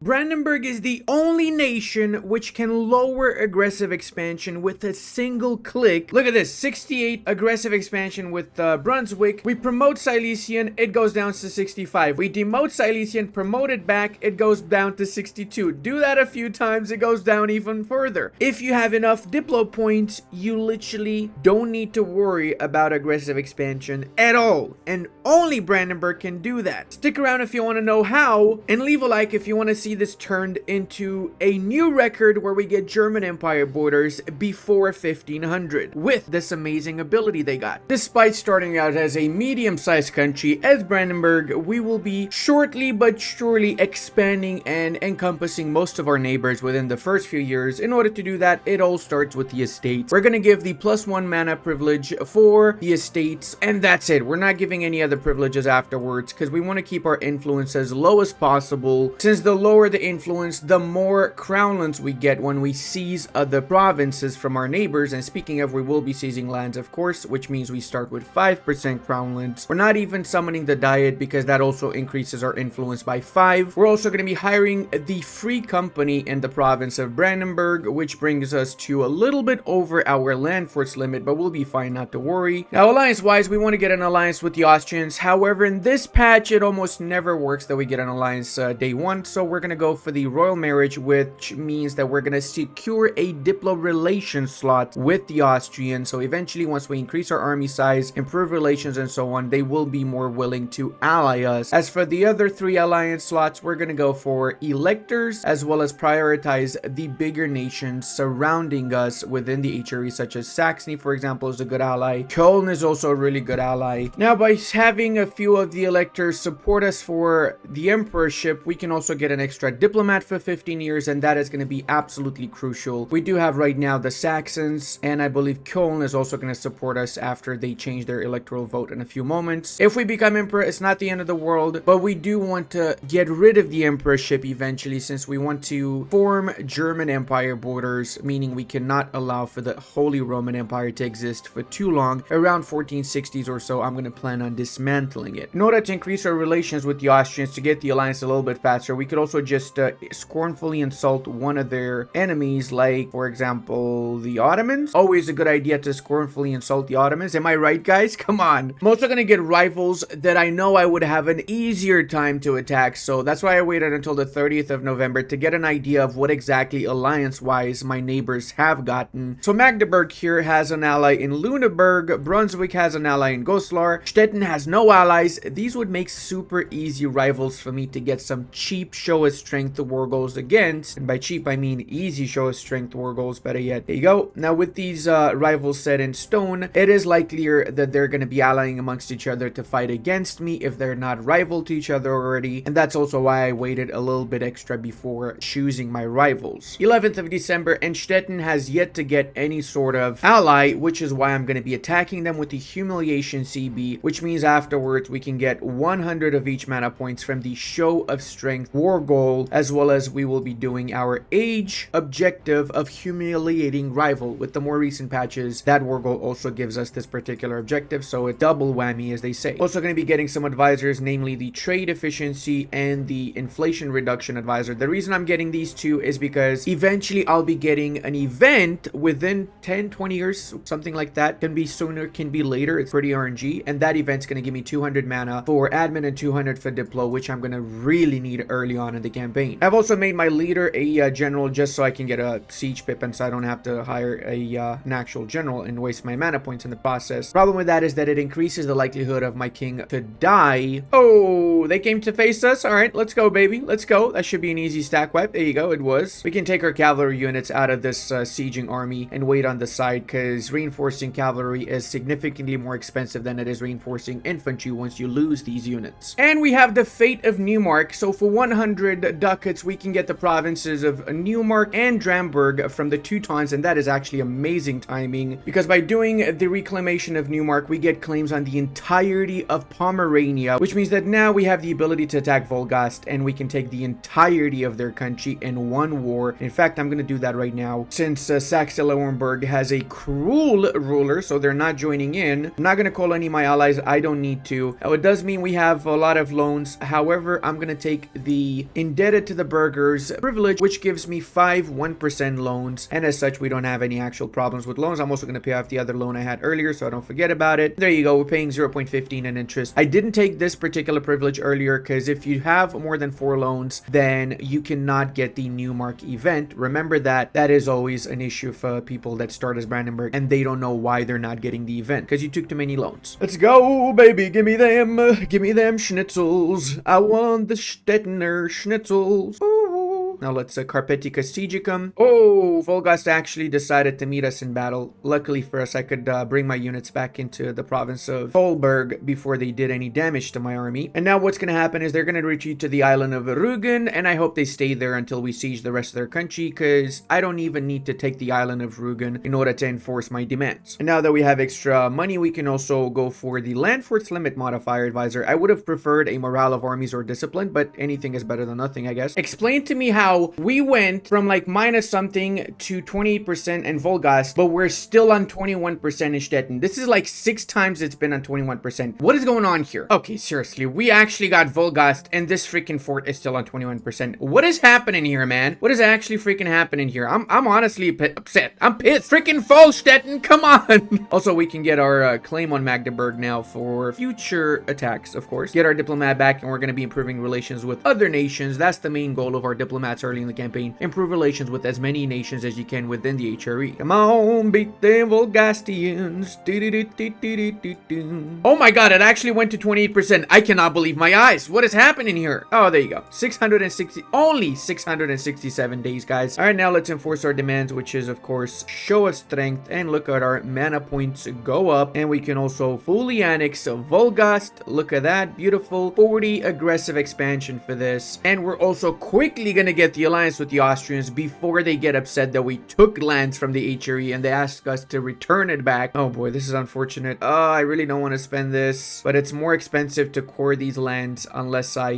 Brandenburg is the only nation which can lower aggressive expansion with a single click. Look at this, 68 aggressive expansion with Brunswick. We promote Silesian, it goes down to 65. We demote Silesian, promote it back, it goes down to 62. Do that a few times, it goes down even further. If you have enough Diplo points, you literally don't need to worry about aggressive expansion at all. And only Brandenburg can do that. Stick around if you want to know how, and leave a like if you want to see this turned into a new record where we get German Empire borders before 1500 with this amazing ability they got. Despite starting out as a medium-sized country as Brandenburg, we will be shortly but surely expanding and encompassing most of our neighbors within the first few years. In order to do that, it all starts with the estates. We're gonna give the +1 mana privilege for the estates, and that's it. We're not giving any other privileges afterwards because we want to keep our influence as low as possible, since the lower the influence, the more crownlands we get when we seize other provinces from our neighbors. And speaking of, we will be seizing lands, of course, which means we start with 5% crownlands. We're not even summoning the diet because that also increases our influence by 5. We're also going to be hiring the Free Company in the province of Brandenburg, which brings us to a little bit over our land force limit, but we'll be fine, not to worry. Now, alliance wise, we want to get an alliance with the Austrians. However, in this patch, it almost never works that we get an alliance day 1, so we're going to go for the royal marriage, which means that we're going to secure a diplo relations slot with the Austrians. So eventually, once we increase our army size, improve relations and so on, they will be more willing to ally us. As for the other 3 alliance slots, we're going to go for electors, as well as prioritize the bigger nations surrounding us within the HRE, such as Saxony, for example, is a good ally. Köln is also a really good ally. Now, by having a few of the electors support us for the emperorship, we can also get an extra diplomat for 15 years, and that is going to be absolutely crucial. We do have right now the Saxons, and I believe Köln is also going to support us after they change their electoral vote in a few moments. If we become emperor, it's not the end of the world, but we do want to get rid of the emperorship eventually, since we want to form German Empire borders, meaning we cannot allow for the Holy Roman Empire to exist for too long. Around 1460s or so, I'm going to plan on dismantling it. In order to increase our relations with the Austrians to get the alliance a little bit faster, we could also just scornfully insult one of their enemies, like, for example, the Ottomans. Always a good idea to scornfully insult the Ottomans. Am I right, guys? Come on. I'm also going to get rivals that I know I would have an easier time to attack, so that's why I waited until the 30th of November to get an idea of what exactly alliance-wise my neighbors have gotten. So Magdeburg here has an ally in Lüneburg, Brunswick has an ally in Goslar, Stettin has no allies. These would make super easy rivals for me to get some cheap show of strength war goals against, and by cheap I mean easy show of strength war goals, better yet. There you go. Now with these rivals set in stone, it is likelier that they're going to be allying amongst each other to fight against me if they're not rival to each other already, and that's also why I waited a little bit extra before choosing my rivals. 11th of December, and Stettin has yet to get any sort of ally, which is why I'm going to be attacking them with the Humiliation CB, which means afterwards we can get 100 of each mana points from the Show of Strength war goal, as well as we will be doing our age objective of humiliating rival. With the more recent patches, that war goal also gives us this particular objective, so a double whammy, as they say. Also going to be getting some advisors, namely the trade efficiency and the inflation reduction advisor. The reason I'm getting these two is because eventually I'll be getting an event within 10-20 years, something like that. Can be sooner, can be later, it's pretty RNG, and that event's going to give me 200 mana for admin and 200 for diplo, which I'm going to really need early on in the campaign. I've also made my leader a general just so I can get a siege pippin, so I don't have to hire an actual general and waste my mana points in the process. Problem with that is that it increases the likelihood of my king to die. Oh, they came to face us. All right, let's go, baby. Let's go. That should be an easy stack wipe. There you go. It was. We can take our cavalry units out of this sieging army and wait on the side, because reinforcing cavalry is significantly more expensive than it is reinforcing infantry once you lose these units. And we have the fate of Neumark. So for 100 ducats, we can get the provinces of Neumark and Dramburg from the Teutons, and that is actually amazing timing, because by doing the reclamation of Neumark, we get claims on the entirety of Pomerania, which means that now we have the ability to attack Volgast, and we can take the entirety of their country in one war. In fact, I'm going to do that right now, since Saxe-Lauenburg has a cruel ruler, so they're not joining in. I'm not going to call any of my allies. I don't need to. Now, it does mean we have a lot of loans. However, I'm going to take the indebted to the burghers privilege, which gives me 1% loans, and as such we don't have any actual problems with loans. I'm also going to pay off the other loan I had earlier, so I don't forget about it. There you go. We're paying 0.15 in interest. I didn't take this particular privilege earlier because if you have more than 4 loans, then you cannot get the new mark event. Remember that is always an issue for people that start as Brandenburg and they don't know why they're not getting the event because you took too many loans. Let's go, baby. Give me them schnitzels. I want the Stettener schnitzels. Ooh. Now let's Carpetica Siegicum. Oh, Volgast actually decided to meet us in battle. Luckily for us, I could bring my units back into the province of Holberg before they did any damage to my army. And now what's going to happen is they're going to retreat to the island of Rügen, and I hope they stay there until we siege the rest of their country, because I don't even need to take the island of Rügen in order to enforce my demands. And now that we have extra money, we can also go for the land force limit modifier advisor. I would have preferred a morale of armies or discipline, but anything is better than nothing, I guess. Explain to me how we went from like minus something to 28% in Volgast, but we're still on 21% in Stettin. This is like 6 times it's been on 21%. What is going on here? Okay, seriously, we actually got Volgast and this freaking fort is still on 21%. What is happening here, man? What is actually freaking happening here? I'm honestly upset. I'm pissed. Freaking Volstetten, come on. Also, we can get our claim on Magdeburg now for future attacks, of course. Get our diplomat back, and we're going to be improving relations with other nations. That's the main goal of our diplomats early in the campaign. Improve relations with as many nations as you can within the HRE. Come on, beat them Volgastians. Oh my god, it actually went to 28%. I cannot believe my eyes. What is happening here? Oh, there you go. 660, only 667 days, guys. All right, now let's enforce our demands, which is, of course, show us strength, and look at our mana points go up, and we can also fully annex Volgast. Look at that, beautiful. 40 aggressive expansion for this, and we're also quickly gonna get the alliance with the Austrians before they get upset that we took lands from the HRE and they ask us to return it back. Oh boy, this is unfortunate. I really don't want to spend this, but it's more expensive to core these lands unless I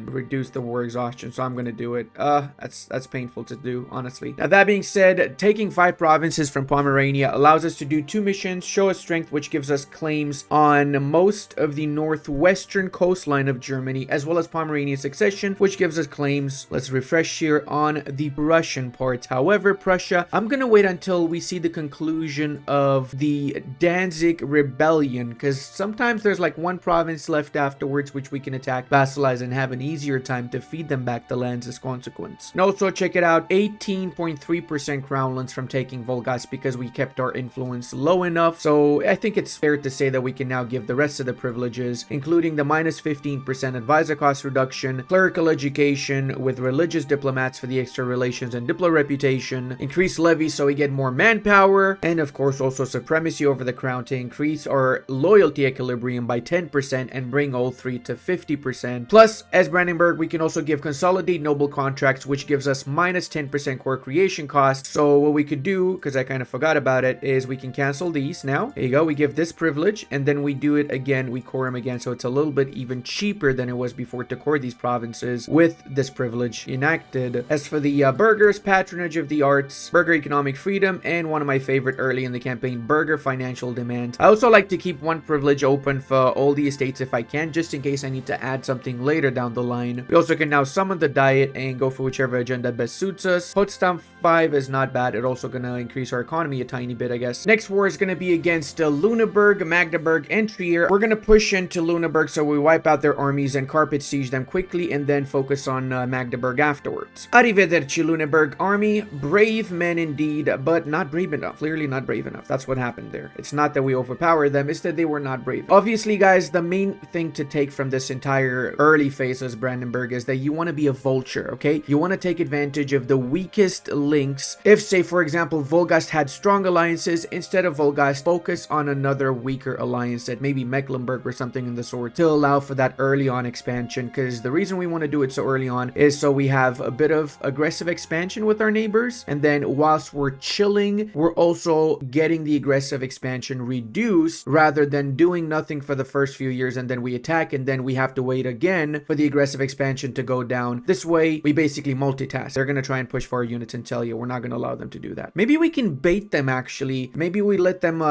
reduce the war exhaustion, so I'm gonna do it. That's painful to do, honestly. Now that being said, taking 5 provinces from Pomerania allows us to do 2 missions: show us strength, which gives us claims on most of the northwestern coastline of Germany, as well as Pomeranian succession, which gives us claims. Let's refresh here on the Prussian part. However, Prussia, I'm gonna wait until we see the conclusion of the Danzig rebellion, because sometimes there's like 1 province left afterwards which we can attack, vassalize, and have an easier time to feed them back the lands as consequence. And also check it out, 18.3% crown lands from taking Volgast because we kept our influence low enough. So I think it's fair to say that we can now give the rest of the privileges, including the minus 15% advisor cost reduction, clerical education with religious diplomats for the extra relations and diplo reputation, increased levies so we get more manpower, and of course also supremacy over the crown to increase our loyalty equilibrium by 10% and bring all 3 to 50%. Plus, as Brandenburg, we can also give consolidate noble contracts, which gives us minus 10% core creation cost. So what we could do, because I kind of forgot about it, is we can cancel these now. There you go. We give this privilege and then we do it again. We core them again, so it's a little bit even cheaper than it was before to core these provinces with this privilege enacted. As for the burghers, patronage of the arts, burgher economic freedom, and one of my favorite early in the campaign, burgher financial demand. I also like to keep 1 privilege open for all the estates if I can, just in case I need to add something later down the line. We also can now summon the diet and go for whichever agenda best suits us. Potsdam 5 is not bad. It's also gonna increase our economy a tiny bit, I guess. Next war is gonna be against Lüneburg, Magdeburg, and Trier. We're gonna push into Lüneburg so we wipe out their armies and carpet siege them quickly, and then focus on Magdeburg afterwards. Arrivederci, Lüneburg army. Brave men indeed, but not brave enough. Clearly not brave enough. That's what happened there. It's not that we overpowered them, it's that they were not brave. Obviously, guys, the main thing to take from this entire early phase as Brandenburg is that you want to be a vulture, okay? You want to take advantage of the weakest links. If, say, for example, Volgast had strong alliances, instead of Volgast, focus on another weaker alliance at maybe Mecklenburg or something in the sort to allow for that early on expansion, because the reason we want to do it so early on is so we have a bit of aggressive expansion with our neighbors, and then whilst we're chilling, we're also getting the aggressive expansion reduced rather than doing nothing for the first few years and then we attack and then we have to wait again for the aggressive expansion to go down. This way, we basically multitask. They're going to try and push for our units and tell you we're not going to allow them to do that. Maybe we can bait them actually. Maybe we let them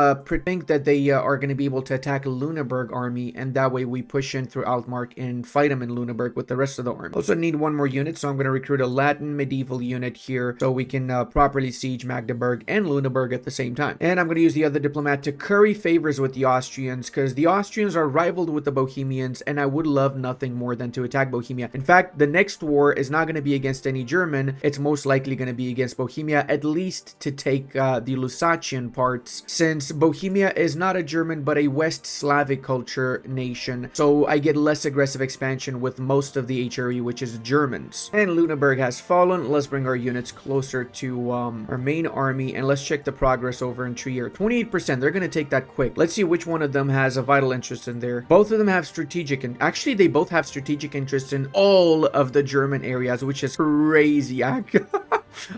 think that they are going to be able to attack a Lüneburg army, and that way we push in through Altmark and fight them in Lüneburg with the rest of the army. Also need one more unit, so I'm going to recruit a Latin medieval unit here so we can properly siege Magdeburg and Lüneburg at the same time. And I'm going to use the other diplomat to curry favors with the Austrians, because the Austrians are rivaled with the Bohemians, and I would love nothing more than to attack Bohemia. In fact, the next war is not going to be against any German. It's most likely going to be against Bohemia, at least to take the Lusacian parts, since Bohemia is not a German but a West Slavic culture nation, so I get less aggressive expansion with most of the HRE, which is Germans. And Lüneburg has fallen. Let's bring our units closer to our main army, and let's check the progress over in Trier. 28%. They're going to take that quick. Let's see which one of them has a vital interest in there. Both of them have strategic, and actually they both have strategic interest in all of the German areas, which is crazy.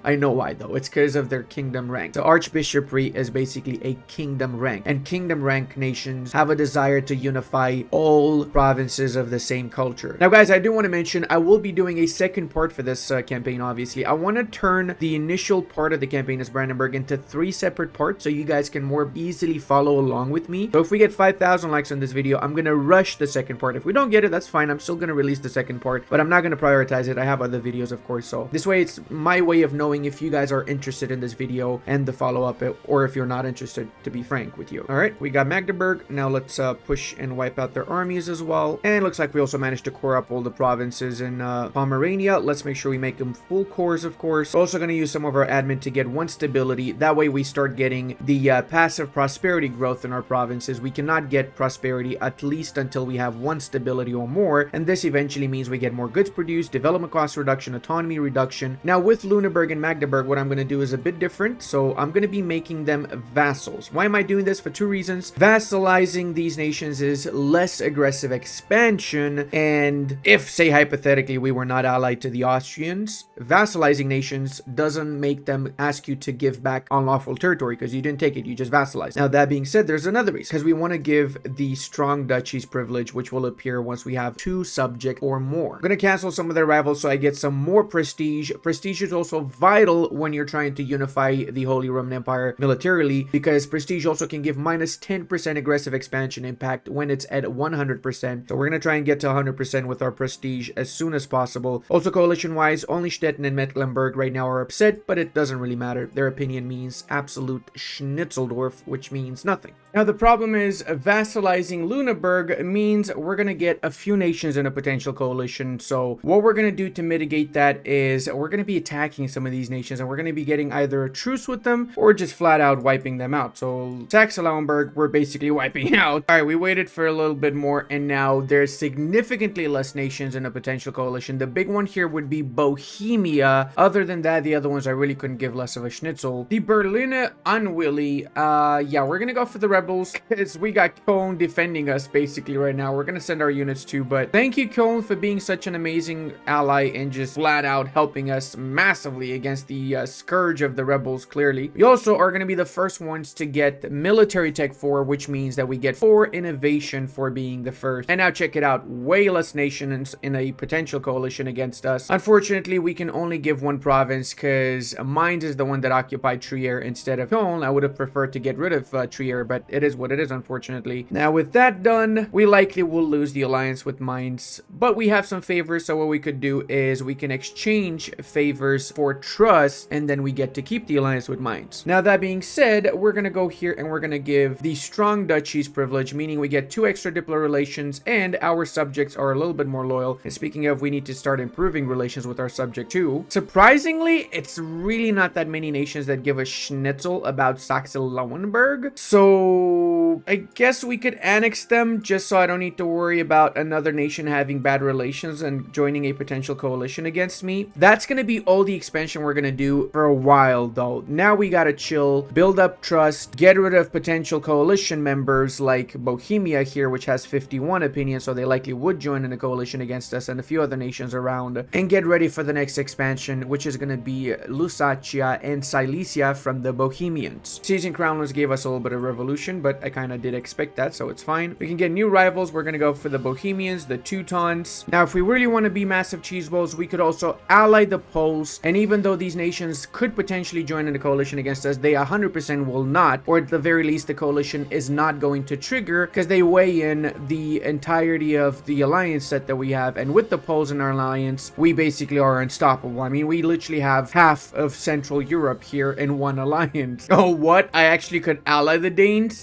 I know why though. It's because of their kingdom rank. So archbishopry is basically a kingdom rank, and kingdom rank nations have a desire to unify all provinces of the same culture. Now guys, I do want to mention I will be doing a second part for this campaign. Obviously I want to turn the initial part of the campaign as Brandenburg into 3 separate parts so you guys can more easily follow along with me. So if we get 5,000 likes on this video, I'm gonna rush the second part. If we don't get it, that's fine. I'm still gonna release the second part, but I'm not gonna prioritize it. I have other videos, of course, so this way it's my way of knowing if you guys are interested in this video and the follow-up, or if you're not interested, to be frank with you. All right, we got Magdeburg. Now let's push and wipe out their armies as well. And it looks like we also managed to core up all the provinces in Pomerania. Let's make sure we make them full cores, of course. We're also going to use some of our admin to get 1 stability. That way we start getting the passive prosperity growth in our provinces. We cannot get prosperity at least until we have 1 stability or more, and this eventually means we get more goods produced, development cost reduction, autonomy reduction. Now with Lüneburg and Magdeburg, what I'm going to do is a bit different. So I'm going to be making them vassals. Why am I doing this? For 2 reasons. Vassalizing these nations is less aggressive expansion, and if, say, hypothetically we were not allied to the Austrians, vassalizing nations doesn't make them ask you to give back unlawful territory because you didn't take it, you just vassalized. Now that being said, there's another reason, because we want to give the strong duchies privilege, which will appear once we have 2 subjects or more. I'm going to cancel some of their rivals so I get some more prestige. Prestige is also vital when you're trying to unify the Holy Roman Empire militarily, because prestige also can give minus 10% aggressive expansion impact when it's at 100%. So we're going to try and get to 100% with our prestige as soon as possible. Also coalition wise, only Stettin and Mecklenburg right now are upset, but it doesn't really matter. Their opinion means absolute Schnitzeldorf, which means nothing. Now the problem is vassalizing Lüneburg means we're going to get a few nations in a potential coalition. So what we're going to do to mitigate that is we're going to be attacking some of these nations, and we're going to be getting either a truce with them or just flat out wiping them out. So Saxe-Lauenburg, we're basically wiping out. All right, we waited for a little bit more, and now there's significantly less nations in a potential coalition. The big one here would be Bohemia. Other than that, the other ones I really couldn't give less of a schnitzel. The Berliner Unwilly, yeah, we're going to go for the rebels because we got Cologne defending us basically right now. We're going to send our units too, but thank you, Cologne, for being such an amazing ally and just flat out helping us massively against the scourge of the rebels, clearly. We also are going to be the first ones to get military tech 4, which means that we get 4 innovation for being the first. And now check it out, way less nations in a potential coalition against us. Unfortunately, we can only give 1 province because Mainz is the one that occupied Trier instead of Cologne. I would have preferred to get rid of Trier, but it is what it is, unfortunately. Now with that done, we likely will lose the alliance with Mainz, but we have some favors, so what we could do is we can exchange favors for trust, and then we get to keep the alliance with Mainz. Now that being said, we're gonna go here and we're gonna give the strong duchies privilege, meaning we get 2 extra diplomatic relations and our subjects are a little bit more loyal. And speaking of, we need to start improving relations with our subject too. Surprisingly, it's really not that many nations that give a schnitzel about Saxe-Lauenburg, so I guess we could annex them just so I don't need to worry about another nation having bad relations and joining a potential coalition against me. That's gonna be all the expansion expansion we're gonna do for a while though. Now we gotta chill, build up trust, get rid of potential coalition members like Bohemia here, which has 51 opinions, so they likely would join in a coalition against us, and a few other nations around, and get ready for the next expansion, which is gonna be Lusatia and Silesia from the Bohemians. Seizing Crownlands gave us a little bit of revolution, but I kind of did expect that, so it's fine. We can get new rivals. We're gonna go for the Bohemians, the Teutons. Now, if we really want to be massive cheese balls, we could also ally the Poles, and even though these nations could potentially join in a coalition against us, they 100% will not, or at the very least, the coalition is not going to trigger because they weigh in the entirety of the alliance set that we have, and with the Poles in our alliance, we basically are unstoppable. I mean, we literally have half of Central Europe here in one alliance. Oh, what? I actually could ally the Danes?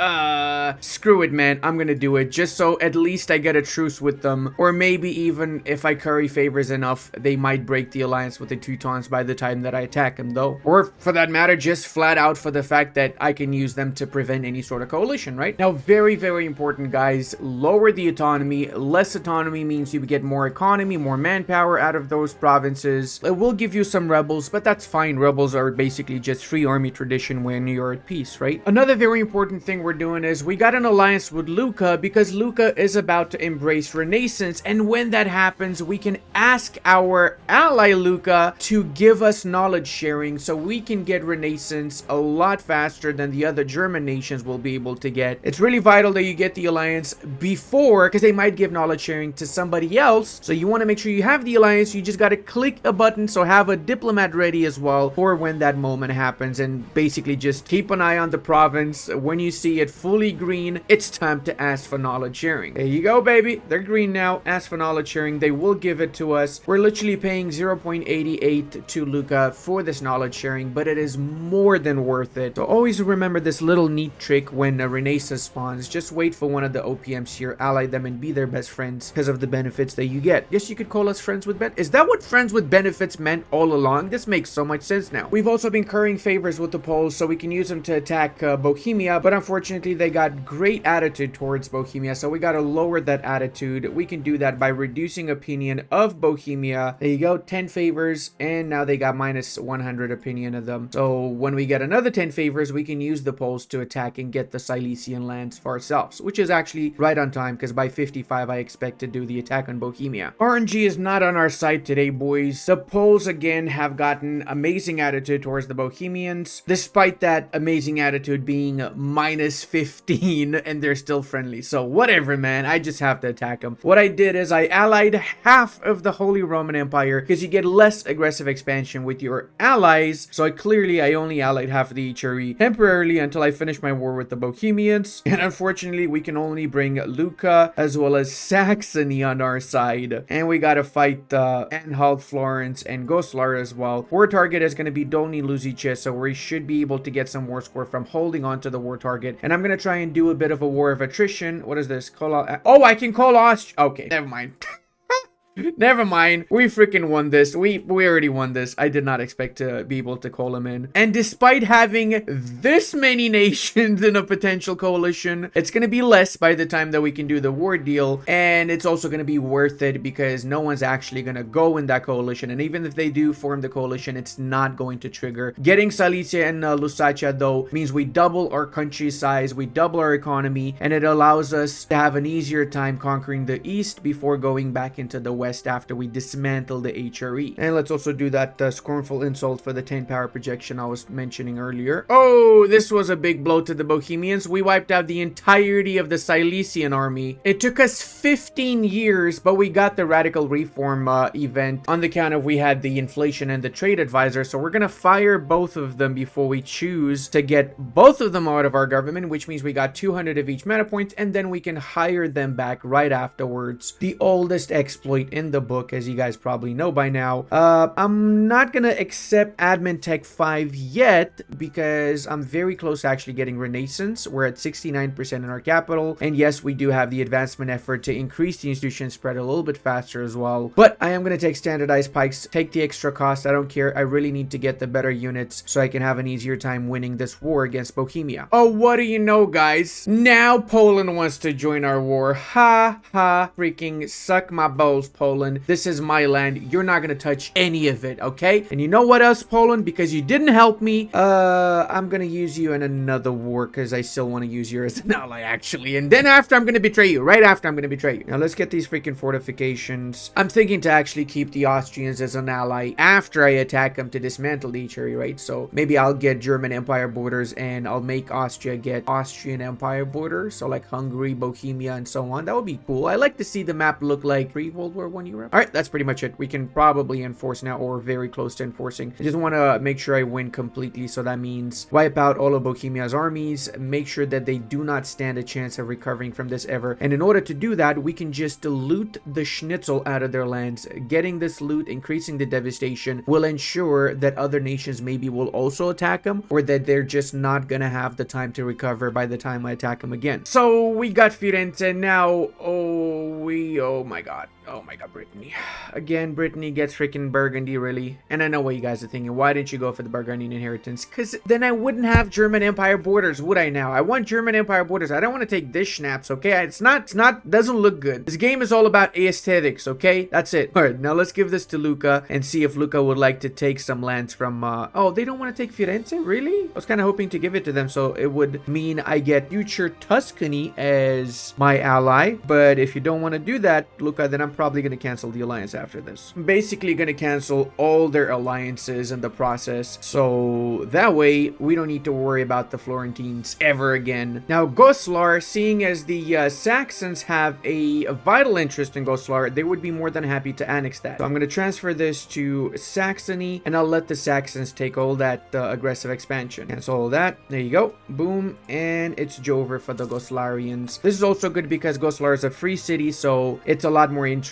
Screw it, man. I'm gonna do it just so at least I get a truce with them, or maybe even if I curry favors enough, they might break the alliance with the Teutons by the time that I attack them though. Or for that matter, just flat out for the fact that I can use them to prevent any sort of coalition, right? Now, very, very important, guys, lower the autonomy. Less autonomy means you get more economy, more manpower out of those provinces. It will give you some rebels, but that's fine. Rebels are basically just free army tradition when you're at peace, right? Another very important thing we're doing is we got an alliance with Lucca because Lucca is about to embrace Renaissance, and when that happens, we can ask our ally Lucca to give us knowledge sharing so we can get Renaissance a lot faster than the other German nations will be able to get. It's really vital that you get the alliance before, because they might give knowledge sharing to somebody else, so you want to make sure you have the alliance. You just got to click a button, so have a diplomat ready as well for when that moment happens, and basically just keep an eye on the province. When you see it fully green, it's time to ask for knowledge sharing. There you go, baby. They're green now. Ask for knowledge sharing. They will give it to us. We're literally paying 0.88 to Lucca for this knowledge sharing, but it is more than worth it. So always remember this little neat trick when a Renaissance spawns. Just wait for one of the OPMs here, ally them, and be their best friends because of the benefits that you get. Yes, you could call us friends with benefits. Is that what friends with benefits meant all along? This makes so much sense now. We've also been currying favors with the Poles, so we can use them to attack Bohemia, but unfortunately they got great attitude towards Bohemia, so we gotta lower that attitude. We can do that by reducing opinion of Bohemia. There you go, 10 favors, and now they got minus 100 opinion of them. So when we get another 10 favors, we can use the Poles to attack and get the Silesian lands for ourselves, which is actually right on time because by 55 I expect to do the attack on Bohemia. RNG is not on our side today, boys. The Poles again have gotten amazing attitude towards the Bohemians, despite that amazing attitude being minus 15, and they're still friendly. So whatever, man, I just have to attack them. What I did is I allied half of the Holy Roman Empire because you get less aggressive expansion with your allies. So I only allied half of the HRE temporarily until I finish my war with the Bohemians, and unfortunately we can only bring Lucca as well as Saxony on our side, and we gotta fight Anhalt, Florence, and Goslar as well. War target is going to be Dolny Luzice, so we should be able to get some war score from holding on to the war target, and I'm going to try and do a bit of a war of attrition. What is this? Oh, I can call Austria. Okay, never mind. Never mind. We freaking won this. We already won this. I did not expect to be able to call him in. And despite having this many nations in a potential coalition, it's going to be less by the time that we can do the war deal. And it's also going to be worth it because no one's actually going to go in that coalition. And even if they do form the coalition, it's not going to trigger. Getting Silesia and Lusatia, though, means we double our country size, we double our economy, and it allows us to have an easier time conquering the east before going back into the west after we dismantle the HRE. And let's also do that scornful insult for the 10 power projection I was mentioning earlier. Oh, this was a big blow to the Bohemians. We wiped out the entirety of the Silesian army. It took us 15 years, but we got the radical reform event on the count of we had the inflation and the trade advisor. So we're gonna fire both of them before we choose to get both of them out of our government, which means we got 200 of each meta points, and then we can hire them back right afterwards. The oldest exploit in the book, as you guys probably know by now. I'm not gonna accept admin tech 5 yet because I'm very close to actually getting Renaissance. We're at 69% in our capital, and yes, we do have the advancement effort to increase the institution spread a little bit faster as well. But I am gonna take standardized pikes, take the extra cost. I don't care. I really need to get the better units so I can have an easier time winning this war against Bohemia. Oh, what do you know, guys? Now Poland wants to join our war. Ha ha, freaking suck my balls, Poland. This is my land. You're not gonna touch any of it, okay? And you know what else, Poland? Because you didn't help me, I'm gonna use you in another war because I still want to use you as an ally, actually. And then after, I'm gonna betray you. Right after, I'm gonna betray you. Now, let's get these freaking fortifications. I'm thinking to actually keep the Austrians as an ally after I attack them to dismantle each area, right? So maybe I'll get German Empire borders and I'll make Austria get Austrian Empire borders. So like Hungary, Bohemia, and so on. That would be cool. I like to see the map look like pre-World War I Europe. All right, that's pretty much it. We can probably enforce now, or very close to enforcing. I just want to make sure I win completely. So that means wipe out all of Bohemia's armies, make sure that they do not stand a chance of recovering from this ever. And in order to do that, we can just loot the schnitzel out of their lands. Getting this loot, increasing the devastation, will ensure that other nations maybe will also attack them, or that they're just not gonna have the time to recover by the time I attack them again. So we got Firenze now. Oh my god, Brittany. Again, Brittany gets freaking Burgundy, really. And I know what you guys are thinking. Why didn't you go for the Burgundian inheritance? Because then I wouldn't have German Empire borders, would I now? I want German Empire borders. I don't want to take this schnapps, okay? Doesn't look good. This game is all about aesthetics, okay? That's it. All right, now let's give this to Luca and see if Luca would like to take some lands from, oh, they don't want to take Firenze? Really? I was kind of hoping to give it to them, so it would mean I get future Tuscany as my ally. But if you don't want to do that, Luca, then I'm probably going to cancel the alliance after this. I'm basically going to cancel all their alliances in the process, so that way we don't need to worry about the Florentines ever again. Now, Goslar, seeing as the Saxons have a vital interest in Goslar, they would be more than happy to annex that. So I'm going to transfer this to Saxony, and I'll let the Saxons take all that aggressive expansion. Cancel all that. There you go. Boom. And it's Jover for the Goslarians. This is also good because Goslar is a free city, so it's a lot more interesting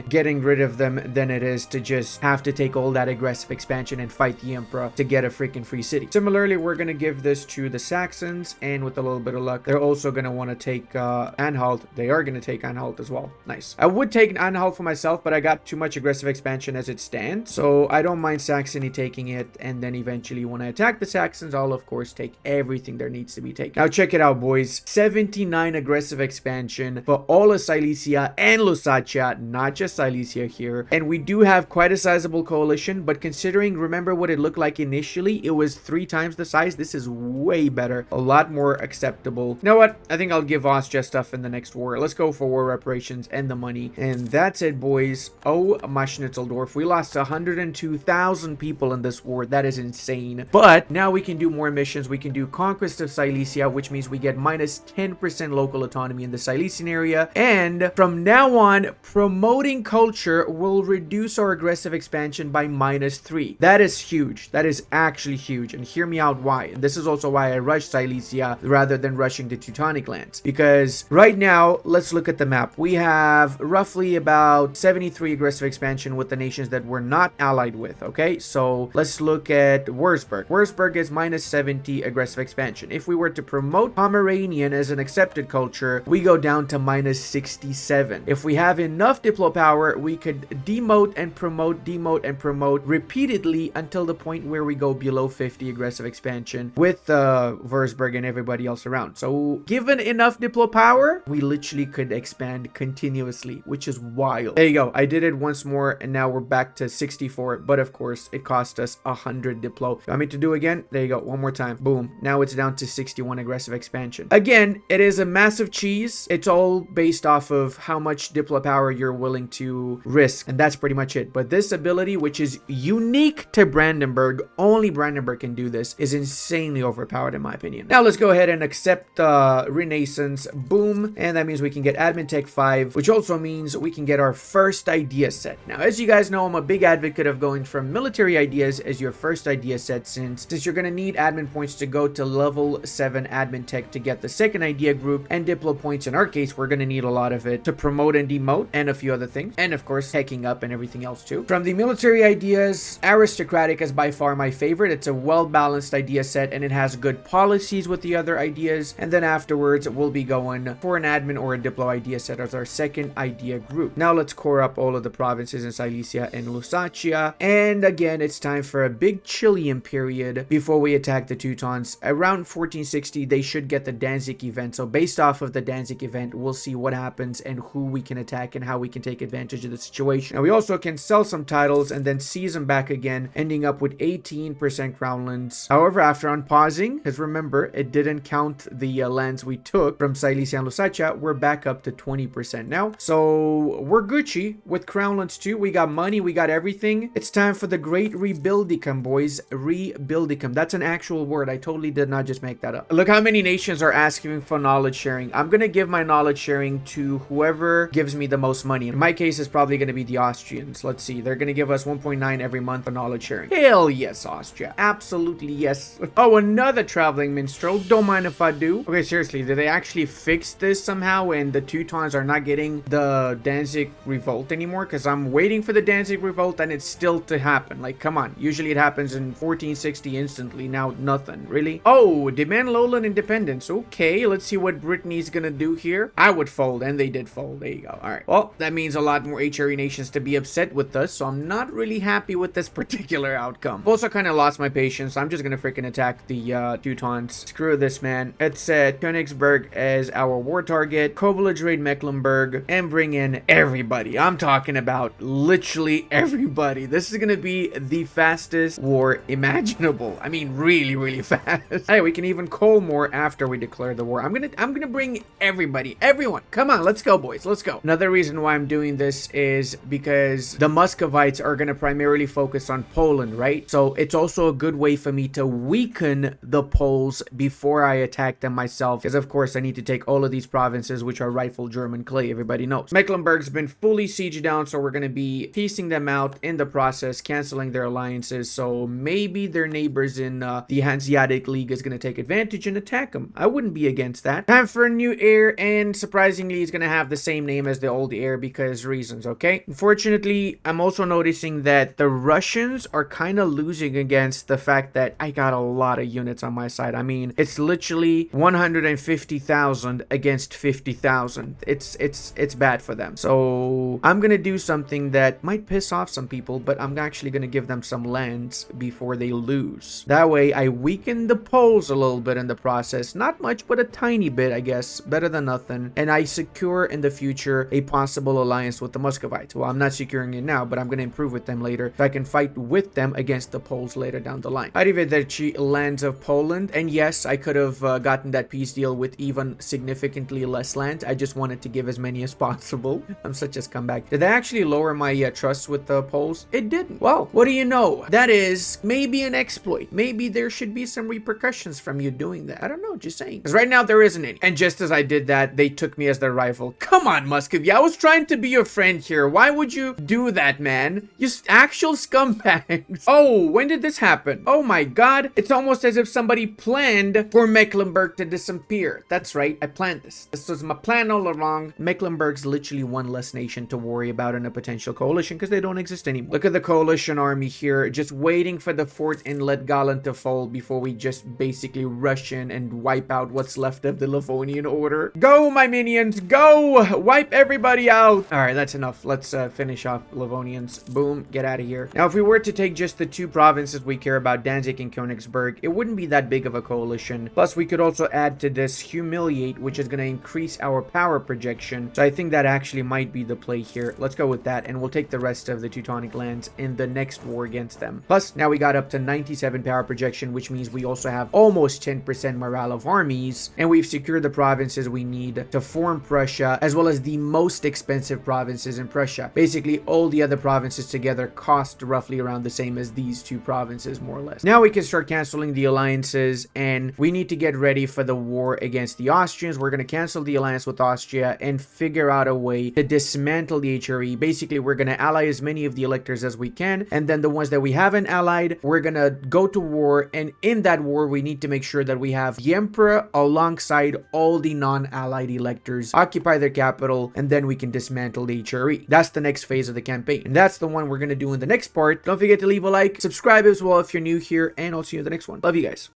getting rid of them than it is to just have to take all that aggressive expansion and fight the Emperor to get a freaking free city. Similarly, we're going to give this to the Saxons, and with a little bit of luck, they're also going to want to take Anhalt. They are going to take Anhalt as well. Nice. I would take Anhalt for myself, but I got too much aggressive expansion as it stands, so I don't mind Saxony taking it, and then eventually when I attack the Saxons, I'll of course take everything there needs to be taken. Now check it out, boys. 79 aggressive expansion for all of Silesia and Lusatia, not just Silesia here. And we do have quite a sizable coalition, but considering, remember what it looked like initially, it was 3 times the size. This is way better, a lot more acceptable. You know what? I think I'll give Austria stuff in the next war. Let's go for war reparations and the money. And that's it, boys. Oh my Schnitzeldorf. We lost 102,000 people in this war. That is insane. But now we can do more missions. We can do Conquest of Silesia, which means we get minus 10% local autonomy in the Silesian area. And from now on, promoting culture will reduce our aggressive expansion by -3. That is huge. That is actually huge. And hear me out why. And this is also why I rushed Silesia rather than rushing the Teutonic lands. Because right now, let's look at the map. We have roughly about 73 aggressive expansion with the nations that we're not allied with, okay? So let's look at Wurzburg. Wurzburg is -70 aggressive expansion. If we were to promote Pomeranian as an accepted culture, we go down to -67. If we have enough diplo power, we could demote and promote repeatedly until the point where we go below 50 aggressive expansion with Wurzburg and everybody else around. So given enough diplo power, we literally could expand continuously, which is wild. There you go. I did it once more, and now we're back to 64, but of course it cost us 100 diplo. You want me to do again? There you go. One more time. Boom. Now it's down to 61 aggressive expansion. Again, it is a massive cheese. It's all based off of how much diplo power you're willing to risk, and that's pretty much it. But this ability, which is unique to Brandenburg, only Brandenburg can do this, is insanely overpowered in my opinion. Now let's go ahead and accept Renaissance. Boom. And that means we can get Admin Tech 5, which also means we can get our first idea set. Now, as you guys know, I'm a big advocate of going from military ideas as your first idea set, since you're going to need admin points to go to level 7 admin tech to get the second idea group, and diplo points in our case, we're going to need a lot of it to promote and demote and a few other things, and of course hacking up and everything else too. From the military ideas, aristocratic is by far my favorite. It's a well-balanced idea set, and it has good policies with the other ideas. And then afterwards we'll be going for an admin or a diplo idea set as our second idea group. Now let's core up all of the provinces in Silesia and Lusatia, and again it's time for a big Chilean period before we attack the Teutons. Around 1460 they should get the Danzig event, so based off of the Danzig event we'll see what happens and who we can attack and how we can take take advantage of the situation. And we also can sell some titles and then seize them back again, ending up with 18% crownlands. However, after unpausing, because remember, it didn't count the lands we took from Silesia and Lusatia, we're back up to 20% now. So we're Gucci with crownlands too. We got money, we got everything. It's time for the great rebuildicum, boys. Rebuildicum. That's an actual word. I totally did not just make that up. Look how many nations are asking for knowledge sharing. I'm gonna give my knowledge sharing to whoever gives me the most money. In my case, it's probably gonna be the Austrians. Let's see. They're gonna give us 1.9 every month for knowledge sharing. Hell yes, Austria. Absolutely yes. Oh, another traveling minstrel. Don't mind if I do. Okay, seriously, did they actually fix this somehow and the Teutons are not getting the Danzig revolt anymore? Because I'm waiting for the Danzig revolt and it's still to happen. Like, come on. Usually it happens in 1460 instantly. Now nothing. Really? Oh, demand lowland independence. Okay, let's see what Brittany's gonna do here. I would fold, and they did fold. There you go. All right. Well, that means a lot more HRE nations to be upset with us, so I'm not really happy with this particular outcome. I've also kind of lost my patience. I'm just gonna freaking attack the Teutons. Screw this, man. It's Königsberg as our war target, co-belligerate Mecklenburg, and bring in everybody. I'm talking about literally everybody. This is gonna be the fastest war imaginable. I mean, really, really fast. Hey, we can even coal more after we declare the war. I'm gonna bring everybody, everyone. Come on, let's go, boys. Let's go. Another reason why I'm doing this is because the Muscovites are gonna primarily focus on Poland, right? So it's also a good way for me to weaken the Poles before I attack them myself, because of course I need to take all of these provinces which are rightful German clay. Everybody knows Mecklenburg's been fully sieged down, so we're gonna be piecing them out in the process, canceling their alliances. So maybe their neighbors in the Hanseatic League is gonna take advantage and attack them. I wouldn't be against that. Time for a new heir, and surprisingly he's gonna have the same name as the old heir because reasons. Okay, unfortunately I'm also noticing that the Russians are kind of losing against the fact that I got a lot of units on my side. I mean, it's literally 150,000 against 50,000. It's bad for them. So I'm gonna do something that might piss off some people, but I'm actually gonna give them some lands before they lose. That way I weaken the Poles a little bit in the process. Not much, but a tiny bit, I guess. Better than nothing. And I secure in the future a possible alliance with the Muscovites. Well, I'm not securing it now, but I'm gonna improve with them later, so I can fight with them against the Poles later down the line. Arrivederci, lands of Poland. And yes, I could have gotten that peace deal with even significantly less land. I just wanted to give as many as possible. I'm such a scumbag. Did I actually lower my trust with the Poles? It didn't. Well, what do you know? That is maybe an exploit. Maybe there should be some repercussions from you doing that. I don't know, just saying. Because right now there isn't any. And just as I did that, they took me as their rival. Come on, Muscovy. I was trying to be your friend here. Why would you do that, man? You actual scumbags. Oh, when did this happen? Oh my god. It's almost as if somebody planned for Mecklenburg to disappear. That's right. I planned this. This was my plan all along. Mecklenburg's literally one less nation to worry about in a potential coalition because they don't exist anymore. Look at the coalition army here, just waiting for the Fort Inlet Gallant to fall before we just basically rush in and wipe out what's left of the Livonian order. Go, my minions, go! Wipe everybody out! Alright, that's enough. Let's finish off Livonians. Boom, get out of here. Now, if we were to take just the two provinces we care about, Danzig and Königsberg, it wouldn't be that big of a coalition. Plus, we could also add to this Humiliate, which is going to increase our power projection. So I think that actually might be the play here. Let's go with that, and we'll take the rest of the Teutonic lands in the next war against them. Plus, now we got up to 97 power projection, which means we also have almost 10% morale of armies, and we've secured the provinces we need to form Prussia, as well as the most expensive provinces in Prussia. Basically, all the other provinces together cost roughly around the same as these two provinces, more or less. Now we can start canceling the alliances, and we need to get ready for the war against the Austrians. We're going to cancel the alliance with Austria and figure out a way to dismantle the HRE. Basically, we're going to ally as many of the electors as we can, and then the ones that we haven't allied, we're going to go to war, and in that war, we need to make sure that we have the Emperor alongside all the non-allied electors, occupy their capital, and then we can dismantle the HRE. That's the next phase of the campaign, and that's the one we're going to do in the next part. Don't forget to leave a like, subscribe as well if you're new here, and I'll see you in the next one. Love you guys.